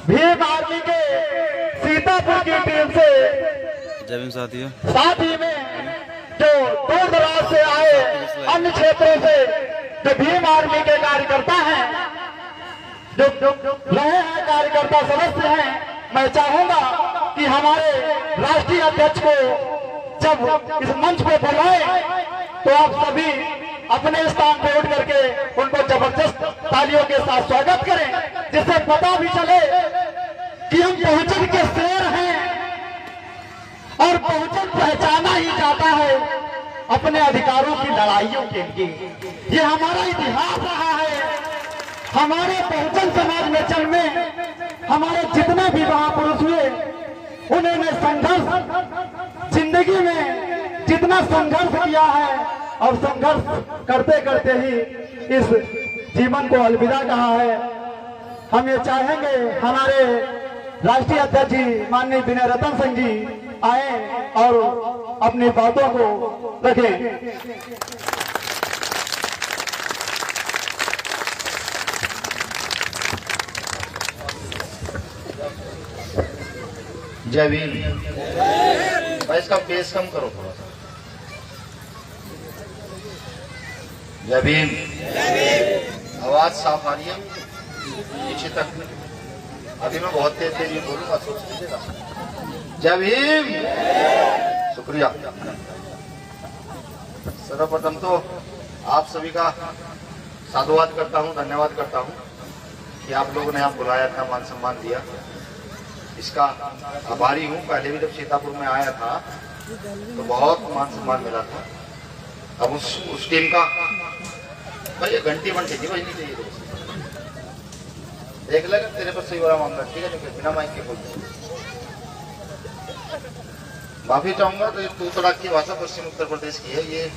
Bhim army के सीतापुर की team से साथ ही में जो दूर दराज से आए अन्य क्षेत्रों से जो भीम आर्मी के कार्यकर्ता हैं, जो रहे हैं कार्यकर्ता सदस्य हैं, मैं चाहूंगा कि हमारे राष्ट्रीय अध्यक्ष को जब इस मंच पर बुलाएं तो आप सभी अपने स्थान पर उठ करके उनको जबरदस्त तालियों के साथ स्वागत करें, जिससे पता भी चले कि हम बहुजन के शेर हैं और बहुजन पहचाना ही जाता है अपने अधिकारों की लड़ाइयों के लिए। ये हमारा इतिहास रहा है। हमारे बहुजन समाज में जन्मे हमारे जितने भी महापुरुष हुए, उन्होंने संघर्ष जिंदगी में जितना संघर्ष किया है और संघर्ष करते करते ही इस जीवन को अलविदा कहा है। हम ये चाहेंगे हमारे राष्ट्रीय अध्यक्ष जी माननीय विनय रतन सिंह जी आए और अपनी बातों को रखें। जय भीम। भाई इसका बेस कम करो थोड़ा सा। जय भीम। आवाज साफ आ रही है नीचे तक? अभी मैं बहुत तेज तेज बोलूंगा, सोच लीजिएगा। जय भीम। शुक्रिया। सर्वप्रथम तो आप सभी का साधुवाद करता हूं, धन्यवाद करता हूं कि आप लोगों ने यहाँ बुलाया था, मान सम्मान दिया, इसका आभारी हूँ। पहले भी जब सीतापुर में आया था तो बहुत मान सम्मान मिला था। अब उस टीम का भाई ये घंटी वंटी नहीं बजनी चाहिए दोस्त। देख लेगा तेरे पर सही वाला मामला, ठीक है? बिना माइक के बोलते माफी चाहूंगा। तो तू तड़ाक की भाषा पश्चिम उत्तर प्रदेश की है, ये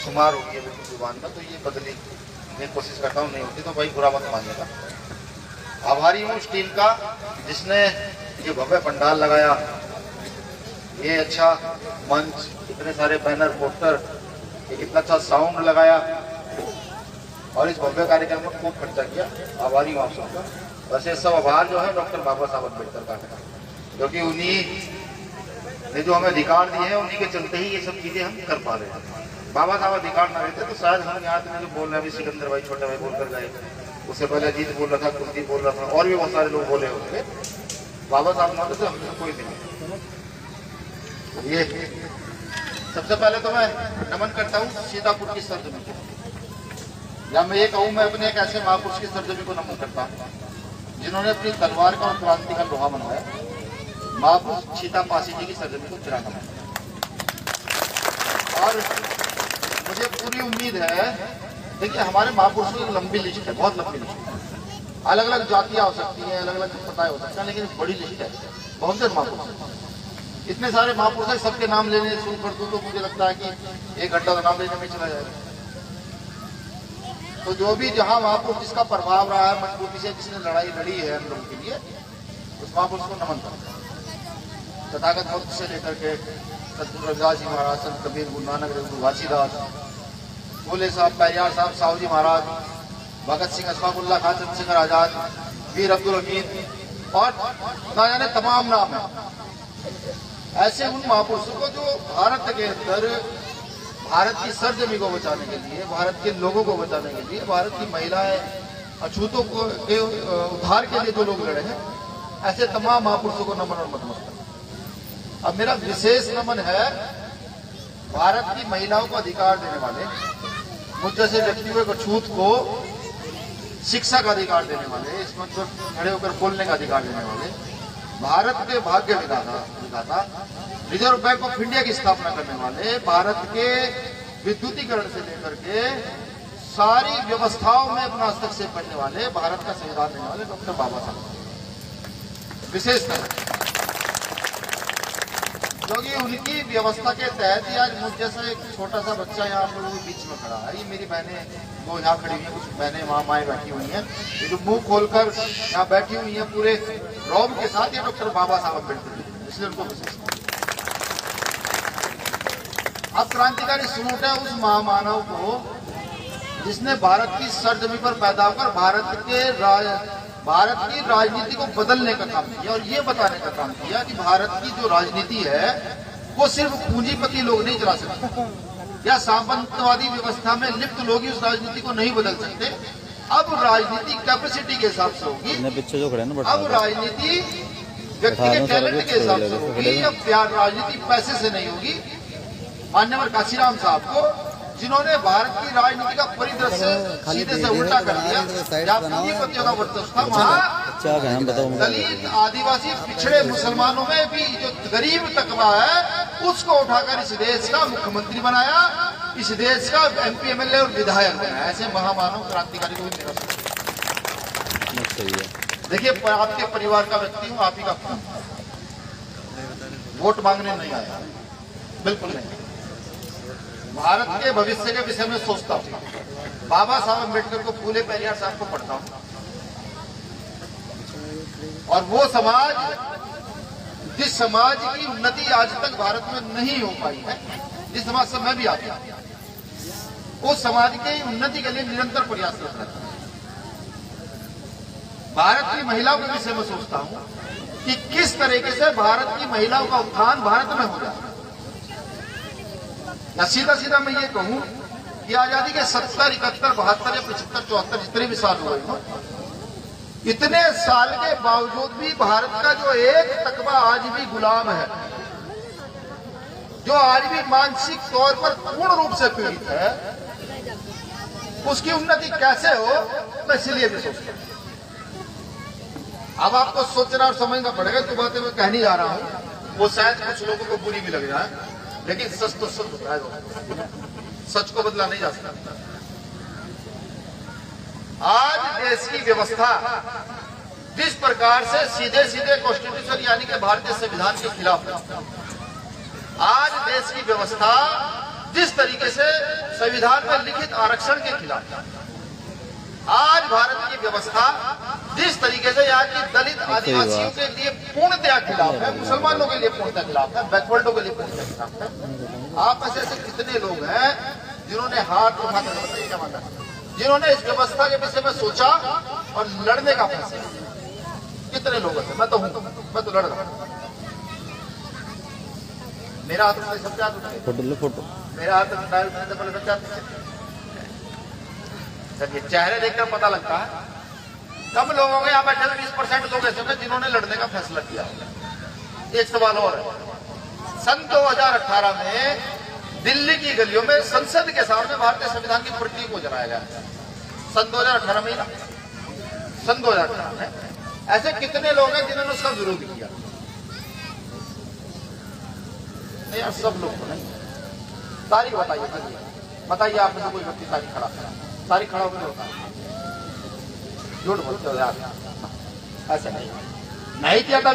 शुमार होगी है बिल्कुल जुबान में, तो ये बदली मैं कोशिश करता हूँ, नहीं होती तो भाई बुरा मत मानिएगा। आभारी हूँ उस टीम का जिसने ये भव्य पंडाल लगाया, ये अच्छा मंच, इतने सारे बैनर पोस्टर, ये कितना अच्छा साउंड लगाया और इस भव्य कार्यक्रम में खूब खर्चा किया। आभारी हूँ आप सबका। वैसे सब आभार जो है डॉक्टर बाबा साहब अम्बेडकर का है, क्योंकि उन्हीं ने जो हमें अधिकार दिए हैं, उन्हीं के चलते ही ये सब चीजें हम कर पा रहे हैं। बाबा साहब अधिकार ना रहते तो शायद हम यहाँ जो बोल रहे हैं, अभी सिकंदर भाई छोटे भाई बोल कर गए, उससे पहले अजीत बोल रहा था, कुलदीप बोल रहा था, और भी बहुत सारे लोग बोले होंगे। बाबा साहब ना तो हमसे कोई नहीं। ये सबसे पहले तो मैं नमन करता हूँ सीतापुर की सरजमी को, या मैं ये कहूँ मैं अपने एक ऐसे महापुरुष की सरजमी को नमन करता हूँ जिन्होंने अपनी तलवार का और क्रांति का लोहा बनवाया, महापुरुष सीता पासी जी की सरजमी को चिरा नमन। और मुझे पूरी उम्मीद है, देखिए हमारे महापुरुषों की एक लंबी लिस्ट है, बहुत लंबी लिस्ट है, अलग अलग जातियां हो सकती हैं, अलग अलग पता हो सकता है, लेकिन बड़ी लिस्ट है, बहुत से महापुरुष। इतने सारे महापुरुष है, सबके नाम लेने शुरू कर दूं तो मुझे लगता है कि 1 घंटा तो नाम लेने में चला जाएगा। तो जो भी जहां महापुरुष जिसका प्रभाव रहा है मजबूती से, जिसने लड़ाई लड़ी है हम लोगों के लिए, उस महापुरुष को नमन करता है। तथागत भक्त से लेकर के सतगुरु रविदास जी महाराज, संत कबीर, गुरु नानक देव, घासीदास, फूले साहब, पैरियार साहब, साहू जी महाराज, भगत सिंह, अशफाकुल्लाह खान, चंद्रशेखर आजाद, वीर अब्दुल हमीद और ना जाने तमाम नाम है ऐसे उन महापुरुषों को जो भारत के अंदर भारत की सरजमी को बचाने के लिए, भारत के लोगों को बचाने के लिए, भारत की महिलाएं, अछूतों को के उद्धार के लिए जो लोग लड़े हैं, ऐसे तमाम महापुरुषों को नमन और नमस्कार। अब मेरा विशेष नमन है भारत की महिलाओं को अधिकार देने वाले, मुझ जैसे व्यक्तियों को, छूत को शिक्षा का अधिकार देने वाले, इस मंच पर खड़े होकर बोलने का अधिकार देने वाले, भारत के भाग्य विधाता, रिजर्व बैंक ऑफ इंडिया की स्थापना करने वाले, भारत के विद्युतीकरण से लेकर के सारी व्यवस्थाओं में अपना हस्तक्षेप करने वाले, भारत का संविधान देने वाले डॉक्टर बाबा साहब विशेष तरह, क्योंकि उनकी व्यवस्था के तहत ही आज मुझ जैसा एक छोटा सा बच्चा यहाँ आप लोगों के बीच में खड़ा है। ये मेरी बहनें वो यहाँ खड़ी हुई हैं, कुछ बहनें वहाँ माएँ बैठी हुई हैं, ये जो मुंह खोलकर यहाँ बैठी हुई हैं पूरे रौब के साथ, ये डॉक्टर बाबा साहब अम्बेडकर, इसलिए उनको विशेष। अब क्रांतिकारी सुनूट है उस महामानव को जिसने भारत की सरजमी पर पैदा होकर भारत के भारत की राजनीति को बदलने का काम किया और ये बताने का काम किया कि भारत की जो राजनीति है वो सिर्फ पूंजीपति लोग नहीं चला सकते या सामंतवादी व्यवस्था में लिप्त लोग ही उस राजनीति को नहीं बदल सकते। अब राजनीति कैपेसिटी के हिसाब से होगी, अब राजनीति व्यक्ति के टैलेंट के हिसाब से होगी, अब राजनीति पैसे से नहीं होगी। मान्यवर काशीराम साहब को, जिन्होंने भारत की राजनीति का परिदृश्य सीधे से उल्टा कर दिया, जहाँ पूंजीपतियों का वर्चस्व था वहाँ दलित आदिवासी पिछड़े मुसलमानों में भी जो गरीब तबका है उसको उठाकर इस देश का मुख्यमंत्री बनाया, इस देश का MP MLA और विधायक बनाया। ऐसे महामानव क्रांतिकारी को भी मेरा देखिए, आपके परिवार का व्यक्ति हूँ, आप ही का खून, वोट मांगने नहीं आया, बिल्कुल नहीं। भारत के भविष्य के विषय में सोचता हूँ, बाबा साहब अम्बेडकर को, फूले पेरियार साहब को पढ़ता हूँ, और वो समाज, जिस समाज की उन्नति आज तक भारत में नहीं हो पाई है, जिस समाज से मैं भी आता हूँ, उस समाज की उन्नति के लिए निरंतर प्रयासरत रहता हूँ। भारत की महिलाओं के विषय में सोचता हूँ कि किस तरीके से भारत की महिलाओं का उत्थान भारत में हो जाए। या सीधा सीधा मैं ये कहूं कि आजादी के 70, 71, 72 या 75, 74 जितने भी साल हुए हो, इतने साल के बावजूद भी भारत का जो एक तकबा आज भी गुलाम है, जो आज भी मानसिक तौर पर पूर्ण रूप से पीड़ित है, उसकी उन्नति कैसे हो, मैं इसलिए भी सोचता हूं। अब आपको सोचना और समझना पड़ेगा। जो बातें मैं कहने जा रहा हूं वो शायद कुछ लोगों को बुरी भी लग रहा है, लेकिन सच तो सच होता है, सच को बदला नहीं जा सकता। आज देश की व्यवस्था जिस प्रकार से सीधे सीधे कॉन्स्टिट्यूशन यानी कि भारतीय संविधान के खिलाफ है, आज देश की व्यवस्था जिस तरीके से संविधान में लिखित आरक्षण के खिलाफ है, आज भारत की व्यवस्था जिस तरीके से यहाँ की दलित आदिवासियों के लिए पूर्णतया खिलाफ है, मुसलमानों के लिए पूर्णतया खिलाफ है, बैकवर्डों के लिए पूर्णतया खिलाफ है। आप में से ऐसे कितने लोग हैं जिन्होंने हाथ उठाकर, जिन्होंने इस व्यवस्था के विषय में सोचा और लड़ने का फैसला? कितने लोग हैं? मैं तो हूं, मैं तो लड़ रहा हूं। मेरा हाथ उठाने सबसे हाथ उठाए, फोटो मेरा हाथ उठाने से पहले सबसे हाथ। चेहरे देखकर पता लगता है कम लोगों के यहाँ बैठे 20% लोग ऐसे हैं जिन्होंने लड़ने का फैसला किया। एक सवाल और है, सन 2018 में दिल्ली की गलियों में संसद के सामने भारतीय संविधान की प्रतीक को जलाया गया। सन 2018 में, सन 2018 में ऐसे कितने लोग हैं जिन्होंने उसका विरोध किया? नहीं यार, सब लोग तो नहीं। तारीख बताइए, बताइए आप में से कोई व्यक्ति तारीख खड़ा करा, तारीख खड़ा होकर होता है? झूठ बोलते हो यार, ऐसा नहीं किया था।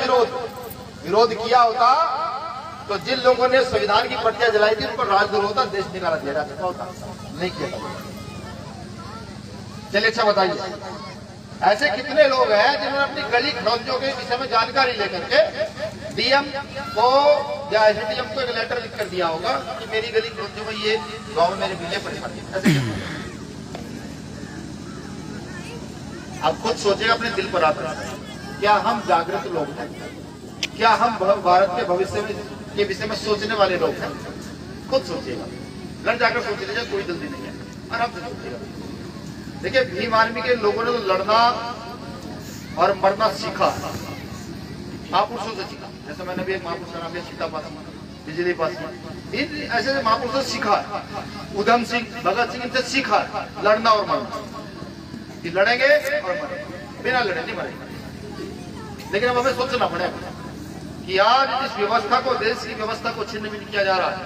विरोध किया होता तो जिन लोगों ने संविधान की प्रतियां जलाई थी उन पर राजद्रोह होता, देश निकाला दिया जा चुका होता। नहीं किया था। चलिए अच्छा बताइए, ऐसे कितने लोग हैं जिन्होंने अपनी गली खड़ोतियों के विषय में जानकारी लेकर के डीएम को या एसडीएम को एक लेटर लिख कर दिया होगा कि मेरी गली खड़ोतियों में ये गाँव में मेरे बिल्ले परेशानी। आप खुद सोचिएगा अपने दिल पर आता है, क्या हम जागृत लोग हैं? क्या हम भारत के भविष्य के विषय में सोचने वाले लोग हैं? खुद सोचिएगा, घर जाकर सोच लीजिए, कोई जल्दी नहीं है, आराम से सोचिएगा। देखिए, भीम आर्मी के लोगों ने तो लड़ना और मरना सीखा, महापुरुषों से सीखा। जैसे मैंने भी एक महापुरुष का नाम लिया, सीता पास, बिजली पास, ऐसे महापुरुषों से सीखा। उधम सिंह, भगत सिंह, इनसे सीखा लड़ना और मरना, कि लड़ेंगे और मरेंगे, बिना लड़े नहीं मरेंगे। लेकिन अब हमें सोचना पड़ेगा कि आज इस व्यवस्था को, देश की व्यवस्था को छिन्न भिन्न किया जा रहा है,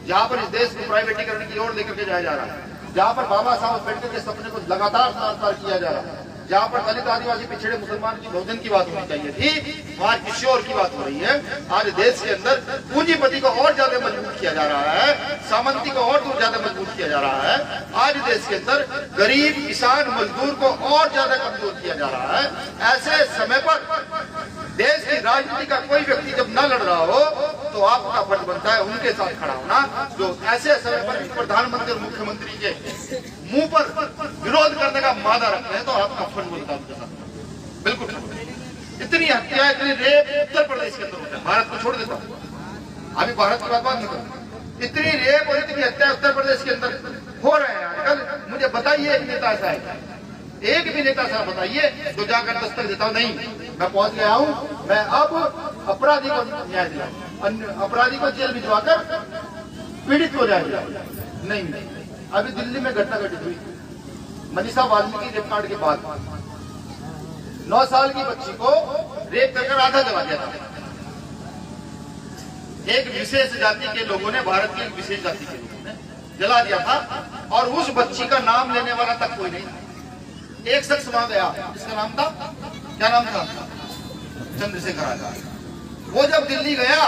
जहां पर इस देश को प्राइवेटीकरण की ओर लेकर के जाया जा रहा है, जहां पर बाबा साहब अम्बेडकर के सपने को लगातार साकार किया जा रहा है, जहां पर दलित आदिवासी पिछड़े मुसलमान की बहुजन की बात होनी चाहिए थी, वहां किसी और की बात हो रही है। आज देश के अंदर पूंजीपति को और ज्यादा मजबूत किया जा रहा है, सामंती को और ज्यादा मजबूत किया जा रहा है। आज देश के अंदर गरीब किसान मजदूर को और ज्यादा कमजोर किया जा रहा है। ऐसे समय पर देश की राजनीति का कोई व्यक्ति जब न लड़ रहा हो तो आपका फर्ज बनता है उनके साथ खड़ा होना, जो ऐसे समय पर प्रधानमंत्री और मुख्यमंत्री के मुंह पर विरोध करने का मादा रखते हैं, तो आपका फर्ज बनता है उनके साथ। बिल्कुल इतनी हत्या, इतनी रेप उत्तर प्रदेश के अंदर होता है। भारत को छोड़ देता हूँ, अभी भारत की बात नहीं करूँ। इतनी रेप और इतनी हत्या उत्तर प्रदेश के अंदर हो रहे हैं आजकल। मुझे बताइए एक नेता ऐसा है, एक भी नेता ऐसा बताइए जो जाकर दस्तक देता हूँ नहीं मैं पहुंच गया हूँ, मैं अब अपराधी को न्याय दिलाऊं, अपराधी को जेल भिजवाकर पीड़ित हो जाएगा। नहीं, अभी दिल्ली में घटना घटित हुई मनीषा वाल्मीकि रेप कांड के बाद। 9 साल की बच्ची को रेप कर आधा जला दिया था। एक विशेष जाति के लोगों ने, भारत की एक विशेष जाति के लोगों ने जला दिया था, और उस बच्ची का नाम लेने वाला तक कोई नहीं। एक शख्स वहां गया, जिसका नाम था, क्या नाम था, चंद्रशेखर आजाद। वो जब दिल्ली गया,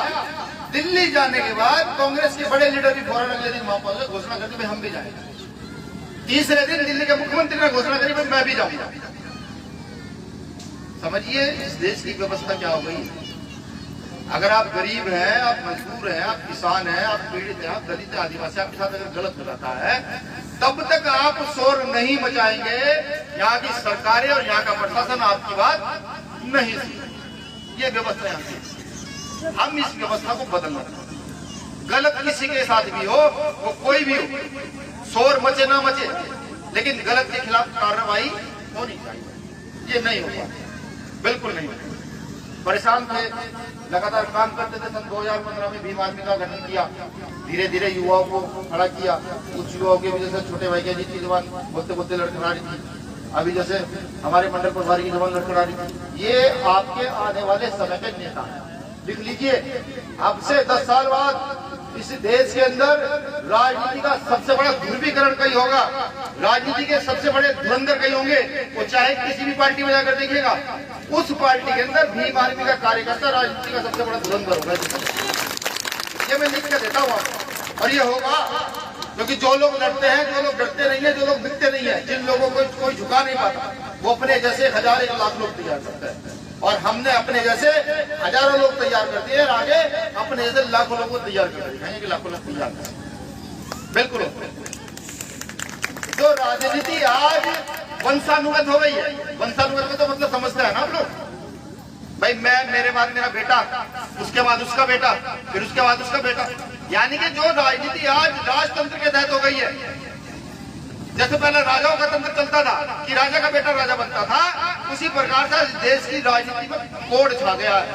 दिल्ली जाने के बाद कांग्रेस के बड़े लीडर भी फौरन अगले दिन वहां पहुंचे, घोषणा करके भाई हम भी जाएंगे। तीसरे दिन दिल्ली के मुख्यमंत्री ने घोषणा करी भाई मैं भी जाऊंगा। समझिए इस देश की व्यवस्था क्या हो गई। अगर आप गरीब हैं, आप मजदूर हैं, आप किसान हैं, आप पीड़ित हैं, आप दलित हैं, आदिवासी, आपके साथ अगर गलत हो जाता है तब तक आप शोर नहीं मचाएंगे। यहाँ की सरकारें और यहाँ का प्रशासन आपकी बात नहीं सुनेगी। ये व्यवस्था यहाँ की, हम इस व्यवस्था को बदलना चाहते हैं। गलत किसी के साथ भी हो, वो कोई भी हो, शोर मचे ना मचे, लेकिन गलत के खिलाफ कार्रवाई होनी चाहिए। ये नहीं होगा, बिल्कुल नहीं। परेशान थे, लगातार काम करते थे। सन 2015 में भीम आर्मी का गठन किया, धीरे धीरे युवाओं को खड़ा किया। कुछ युवाओं की वजह से छोटे भाई की अजीत की जबान बोलते बोलते लड़खड़ा रही थी। अभी जैसे हमारे मंडल प्रभारी की जबान लड़खड़ा रही थी। ये आपके आने वाले समय के नेता हैं, लिख लीजिए। अब से 10 साल बाद इस देश के अंदर राजनीति का सबसे बड़ा ध्रुवीकरण कहीं होगा, राजनीति के सबसे बड़े धुरंधर कहीं होंगे। वो चाहे किसी भी पार्टी में जाकर देखिएगा, उस पार्टी के अंदर भीम आर्मी का कार्यकर्ता राजनीति का सबसे बड़ा धुरंधर होगा। ये मैं लिख के देता हूँ आपको, और ये होगा क्योंकि जो लोग लड़ते हैं, जो लोग डरते नहीं है, जो लोग बिकते नहीं है, जिन लोगों को कोई झुका नहीं पाता, वो अपने जैसे 1000 1 लाख लोग तैयार करते हैं। और हमने अपने जैसे हजारों लोग तैयार कर दिए, आगे अपने जैसे लाखों लोगों को तैयार कर दिए कि लाखों लोग तैयार कर। बिल्कुल तो राजनीति आज वंशानुगत हो गई है। वंशानुगत में तो मतलब समझते हैं ना आप लोग, भाई मैं, मेरे बाद मेरा बेटा, उसके बाद उसका बेटा, फिर उसके बाद उसका बेटा। यानी कि जो राजनीति आज राजतंत्र के तहत हो गई है। जैसे पहले राजाओं का तंत्र चलता था कि राजा का बेटा राजा बनता था, उसी प्रकार से देश की राजनीति में कोड छा गया है।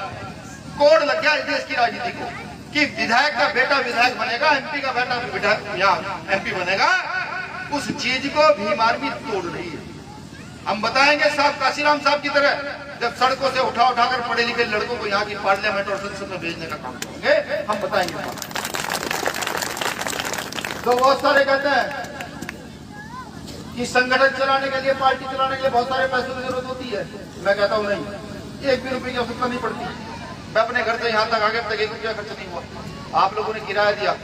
कोड लग गया इस देश की राजनीति को कि विधायक का बेटा विधायक बनेगा, एमपी का बेटा विधायक यहाँ एमपी बनेगा। उस चीज को भीम आर्मी तोड़ रही है। हम बताएंगे साहब काशीराम साहब की तरह, जब सड़कों से उठाकर पढ़े लिखे लड़कों को यहाँ की पार्लियामेंट और संसद में भेजने का काम करेंगे, हम बताएंगे। तो बहुत सारे कहते हैं कि संगठन चलाने के लिए, पार्टी चलाने के लिए बहुत सारे पैसों की जरूरत होती है। मैं कहता हूँ नहीं, 1 भी रुपए की आवश्यकता नहीं पड़ती। मैं अपने घर से यहाँ तक आगे तक 1 रुपया खर्च नहीं हुआ। आप लोगों ने किराया दिया,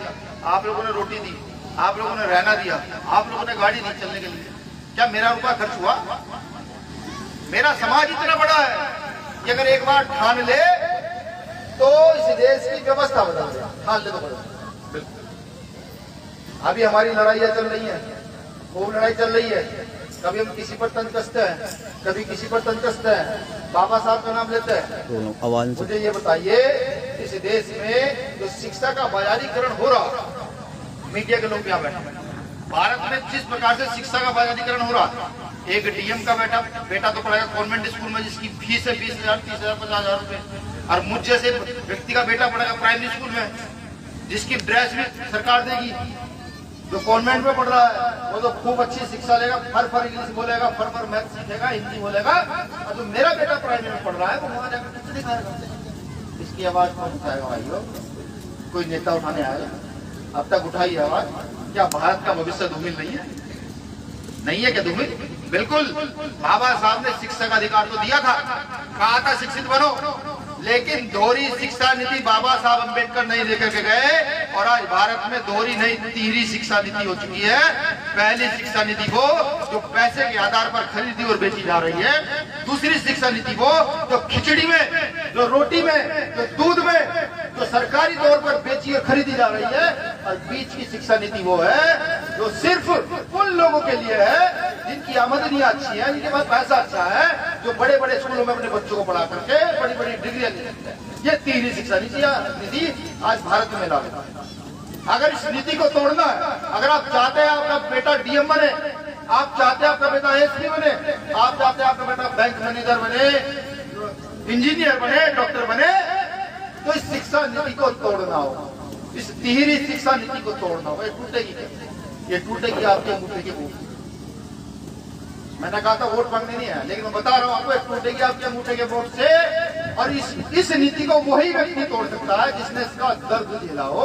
आप लोगों ने रोटी दी, आप लोगों ने रहना दिया, आप लोगों ने गाड़ी दी चलने के लिए। क्या मेरा रुपया खर्च हुआ? मेरा समाज इतना बड़ा है कि अगर एक बार ठान ले तो इस देश की व्यवस्था बदल दे। ठान ले तो बदल। अभी हमारी लड़ाइयाँ चल रही है, खूब लड़ाई चल रही है। कभी हम किसी पर तंज कसते हैं, कभी किसी पर तंज कसते हैं, बाबा साहब का नाम लेते हैं। मुझे ये बताइए, इस देश में जो शिक्षा का बाजारीकरण हो रहा, मीडिया के लोग क्या बैठे, भारत में जिस प्रकार से शिक्षा का बाजारीकरण हो रहा, एक डीएम का बेटा तो पढ़ेगा कॉन्वेंट स्कूल में जिसकी फीस है 20,000, 30,000, 50,000 रुपए, और मुझ जैसे व्यक्ति का बेटा पढ़ेगा प्राइमरी स्कूल में जिसकी ड्रेस भी सरकार देगी। जो कॉन्वेंट में पढ़ रहा है वो तो खूब अच्छी शिक्षा लेगा, फर इंग्लिश बोलेगा, फर मैथ सीखेगा, हिंदी बोलेगा। और जो मेरा बेटा प्राइमरी में पढ़ रहा है वो वहां जाकर कुछ दिखाएगा। इसकी आवाज कौन उठाएगा भाइयों? कोई नेता उठाने आएगा? अब तक उठाई आवाज। क्या भारत का भविष्य धूमिल नहीं है? नहीं है क्या धूमिल? बिल्कुल। बाबा साहब ने शिक्षा का अधिकार तो दिया था, कहा था शिक्षित बनो, लेकिन दोहरी शिक्षा नीति बाबा साहब अम्बेडकर नहीं लेकर के गए। और आज भारत में दोहरी नहीं, तीसरी शिक्षा नीति हो चुकी है। पहली शिक्षा नीति को जो पैसे के आधार पर खरीदी और बेची जा रही है, दूसरी शिक्षा नीति को जो खिचड़ी में, जो रोटी में, जो दूध में, जो सरकारी तौर पर बेची और खरीदी जा रही है। और बीच की शिक्षा नीति वो है जो सिर्फ उन लोगों के लिए है जिनकी आमदनी अच्छी है, जिनके पास पैसा अच्छा है, जो बड़े बड़े स्कूलों में अपने बच्चों को पढ़ा करके बड़ी बड़ी डिग्रियां ले सकते हैं। ये तीसरी शिक्षा नीति आज भारत में लागू है। अगर इस नीति को तोड़ना है, अगर आप चाहते हैं आपका बेटा डीएम बने, आप चाहते हैं आपका बेटा एसपी बने, आप चाहते हैं आपका बेटा बैंक मैनेजर बने, इंजीनियर बने, डॉक्टर बने, तो इस शिक्षा नीति को तोड़ना होगा। इस तिहरी शिक्षा नीति को तोड़ना होगा। ये टूटेगी क्या? ये टूटेगी आपके अंगूठे के वोट। मैंने कहा था वोट मांगने नहीं है, लेकिन मैं बता रहा हूं आपको, टूटेगी आपके अंगूठे के वोट से। और इस नीति को वही व्यक्ति तोड़ सकता है जिसने इसका दर्द झेला हो।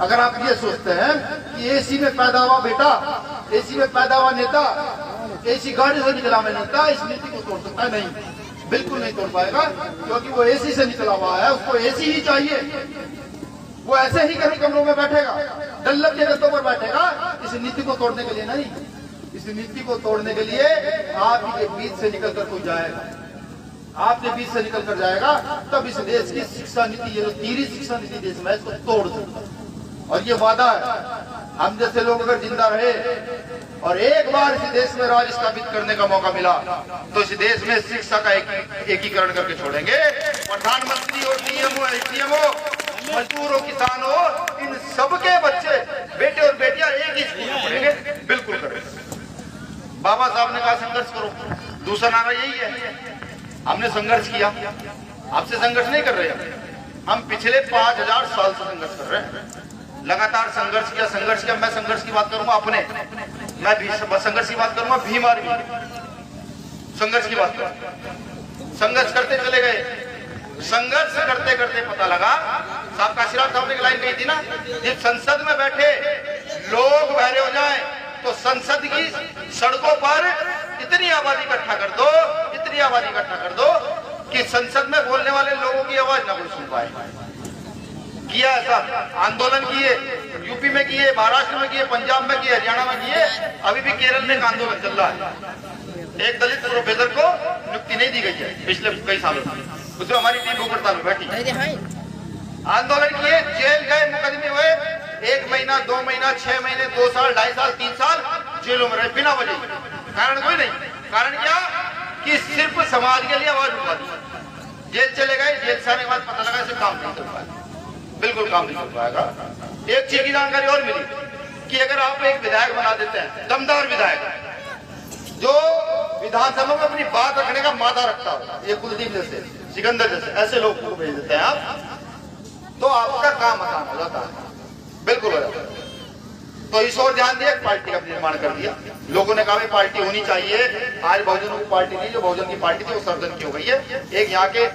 अगर आप ये सोचते हैं कि एसी में पैदा हुआ बेटा, एसी में पैदा हुआ नेता, एसी गाड़ी से निकला हुआ नेता इस नीति को तोड़ सकता है, नहीं, बिल्कुल नहीं तोड़ पाएगा, क्योंकि वो एसी से निकला हुआ है, उसको एसी ही चाहिए। वो ऐसे ही कभी कमरों में बैठेगा, डल्लब के गद्दों पर बैठेगा। इस नीति को तोड़ने के लिए नहीं, इस नीति को तोड़ने के लिए आपके बीच से निकल कर कोई जाएगा, आपके बीच से निकल कर जाएगा, तब इस देश की शिक्षा नीति, ये जो तिहरी शिक्षा नीति देश में, इसको तोड़ सकता। और ये वादा है, हम जैसे लोग अगर जिंदा रहे और एक बार इस देश में राज स्थापित करने का मौका मिला, तो इस देश में शिक्षा का एकीकरण करके छोड़ेंगे। प्रधानमंत्री हो, डीएम हो, एसडीएम हो, मजदूर हो, किसान हो, इन सबके बच्चे, बेटे और बेटियां एक ही स्कूल में पढ़ेंगे, बिल्कुल करेंगे। बाबा साहब ने कहा संघर्ष करो, दूसरा नारा यही है। हमने संघर्ष किया, आपसे संघर्ष नहीं कर रहे हम पिछले 5000 साल से संघर्ष कर रहे हैं, लगातार संघर्ष किया। मैं संघर्ष की बात करूंगा अपने, मैं भी संघर्ष की बात करूंगा, भीम आर्मी संघर्ष की बात करूंगा। संघर्ष करते चले गए, संघर्ष करते करते पता लगा, साहब काशीराम साहब ने एक लाइन कही थी ना, जब संसद में बैठे लोग बहरे हो जाए तो संसद की सड़कों पर इतनी आबादी इकट्ठा कर दो, इतनी आबादी इकट्ठा कर दो कि संसद में बोलने वाले लोगों की आवाज ना कोई सुन पाए। किया ऐसा, आंदोलन किए, यूपी में किए, महाराष्ट्र में किए, पंजाब में किए, हरियाणा में किए, अभी भी केरल में एक आंदोलन चल रहा है। एक दलित प्रोफेसर को नियुक्ति नहीं दी गई है पिछले कई सालों से, उसमें हमारी टीम हड़ताल में बैठी, आंदोलन किए, जेल गए, मुकदमे हुए, 1 महीना, 2 महीना, 6 महीने, 2 साल, 2.5 साल, 3 साल जेलों में रहे बिना वजह। कारण कोई नहीं, कारण क्या कि सिर्फ समाज के लिए आवाज उठा दी। जेल चले गए, जेल से आने के बाद पता लगा इसे काम नहीं चल पाएगा, बिल्कुल काम नहीं चल पाएगा। एक चीज की जानकारी और मिली कि अगर आप एक विधायक बना देते हैं, दमदार विधायक जो विधानसभा में अपनी बात रखने का मादा रखता हो, ये कुलदीप जैसे, सिकंदर जैसे, ऐसे लोग को भेज देते हैं आप, तो आपका काम आसान हो जाता है, बिल्कुल हो जाता है। तो इस ओर ध्यान दिया, पार्टी का निर्माण कर दिया। लोगों ने कहा भाई पार्टी होनी चाहिए। आज बहुजनों की पार्टी नहीं, जो बहुजन की पार्टी थी वो सर्जन की हो गई है। एक यहाँ के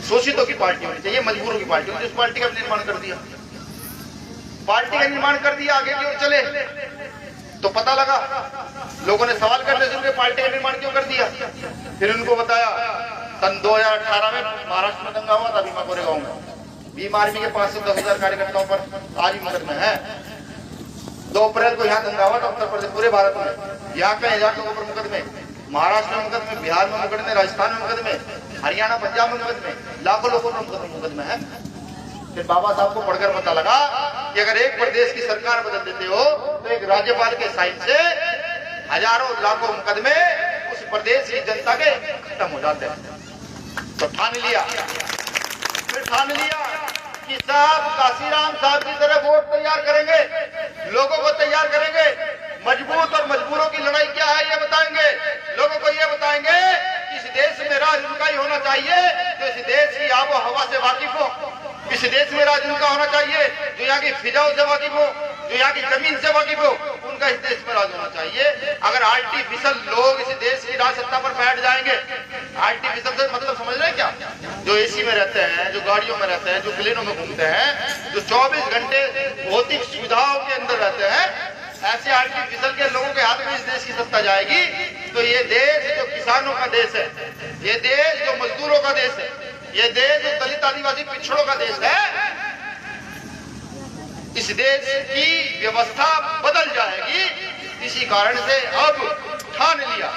शोषितों की पार्टी होनी चाहिए, मजबूरों की पार्टी होनी चाहिए। उस पार्टी का निर्माण कर दिया, पार्टी का निर्माण कर दिया। आगे की ओर चले तो पता लगा, लोगों ने सवाल करने शुरू किए, पार्टी का निर्माण क्यों कर दिया। फिर उनको बताया, सन 2018 में महाराष्ट्र में दंगा हुआ था भीमा कोरेगांव में, भीम आर्मी के 5 से 10,000 कार्यकर्ताओं पर आज भी मुकदमे है। 2 अप्रैल को यहाँ दंगा हुआ था उत्तर प्रदेश, पूरे भारत में, यहाँ पे 1000 लोगों पर मुकदमे, महाराष्ट्र में मुकदमे, बिहार में मुकदमे, राजस्थान में मुकदमे, हरियाणा पंजाब में मुकदमे, लाखों लोगों पर मुकदमे है। फिर बाबा साहब को पढ़कर पता लगा कि अगर एक प्रदेश की सरकार बदल देते हो तो एक राज्यपाल के साइन से हजारों लाखों मुकदमे उस प्रदेश की जनता के खत्म हो जाते हैं। तो ठान लिया, फिर ठान लिया कि साहब काशीराम साहब की तरह वोट तैयार करेंगे, लोगों को तैयार करेंगे, मजबूत और मजबूरों की लड़ाई क्या है ये बताएंगे, लोगों को ये बताएंगे कि इस देश में राज उनका ही होना चाहिए जो इस देश की आबो हवा से वाकिफ हो, इस देश में राज उनका होना चाहिए जो यहाँ की फिजाओं से वाकिफ हो, जो यहाँ की जमीन से वाकिफ हो, उनका इस देश में राज होना चाहिए। अगर आर्टिफिशियल लोग इस देश की राज सत्ता पर बैठ जाएंगे, आर्टिफिशियल से मतलब समझ रहे हैं क्या, जो एसी में रहते हैं, जो गाड़ियों में रहते हैं, जो प्लेनों में घूमते हैं, जो 24 घंटे भौतिक सुविधाओं के अंदर रहते हैं, ऐसे आर्टिफिशियल के लोगों के हाथ में इस देश की सत्ता जाएगी तो ये देश जो किसानों का देश है, ये देश जो मजदूरों का देश है, ये देश जो दलित आदिवासी पिछड़ों का देश है, इस देश की व्यवस्था बदल जाएगी। इसी कारण से अब ठान लिया,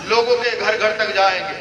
लोगों के घर घर तक जाएंगे,